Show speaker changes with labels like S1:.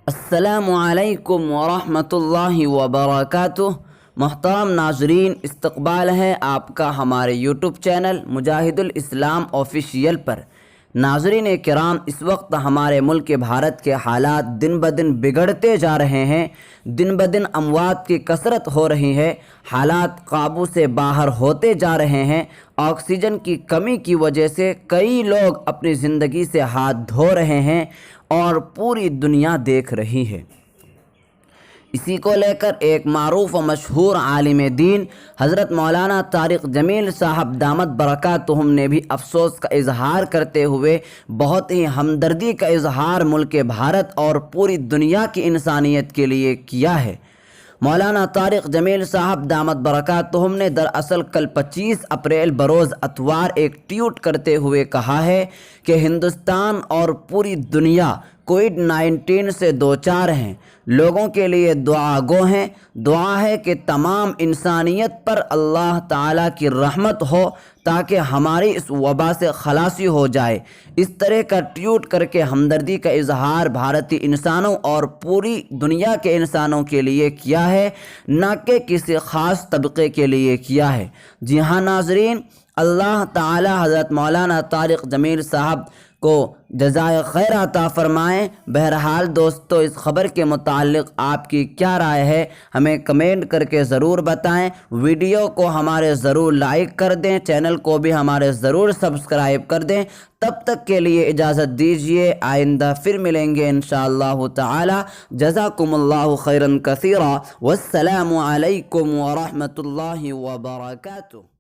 S1: السلام علیکم ورحمۃ اللہ وبرکاتہ۔ محترم ناظرین، استقبال ہے آپ کا ہمارے یوٹیوب چینل مجاہد الاسلام آفیشیل پر۔ ناظرین کرام، اس وقت ہمارے ملک بھارت کے حالات دن بدن بگڑتے جا رہے ہیں، دن بدن اموات کی کثرت ہو رہی ہے، حالات قابو سے باہر ہوتے جا رہے ہیں۔ آکسیجن کی کمی کی وجہ سے کئی لوگ اپنی زندگی سے ہاتھ دھو رہے ہیں اور پوری دنیا دیکھ رہی ہے۔ اسی کو لے کر ایک معروف و مشہور عالم دین حضرت مولانا طارق جمیل صاحب دامت برکاتہم نے بھی افسوس کا اظہار کرتے ہوئے بہت ہی ہمدردی کا اظہار ملک بھارت اور پوری دنیا کی انسانیت کے لیے کیا ہے۔ مولانا طارق جمیل صاحب دامت برکاتہم نے دراصل کل 25 اپریل بروز اتوار ایک ٹویٹ کرتے ہوئے کہا ہے کہ ہندوستان اور پوری دنیا کووڈ-19 سے دوچار ہیں۔ لوگوں کے لیے دعا گو ہیں۔ دعا ہے کہ تمام انسانیت پر اللہ تعالیٰ کی رحمت ہو تاکہ ہماری اس وبا سے خلاصی ہو جائے۔ اس طرح کا ٹویٹ کر کے ہمدردی کا اظہار بھارتی انسانوں اور پوری دنیا کے انسانوں کے لیے کیا ہے، نہ کہ کسی خاص طبقے کے لیے کیا ہے۔ جی ہاں ناظرین، اللہ تعالیٰ حضرت مولانا طارق جمیل صاحب کو جزائے خیر عطا فرمائیں۔ بہرحال دوستو، اس خبر کے متعلق آپ کی کیا رائے ہے، ہمیں کمنٹ کر کے ضرور بتائیں۔ ویڈیو کو ہمارے ضرور لائک کر دیں، چینل کو بھی ہمارے ضرور سبسکرائب کر دیں۔ تب تک کے لیے اجازت دیجیے، آئندہ پھر ملیں گے انشاءاللہ تعالی۔ جزاکم اللہ خیرا کثیرا، والسلام علیکم ورحمۃ اللہ وبرکاتہ۔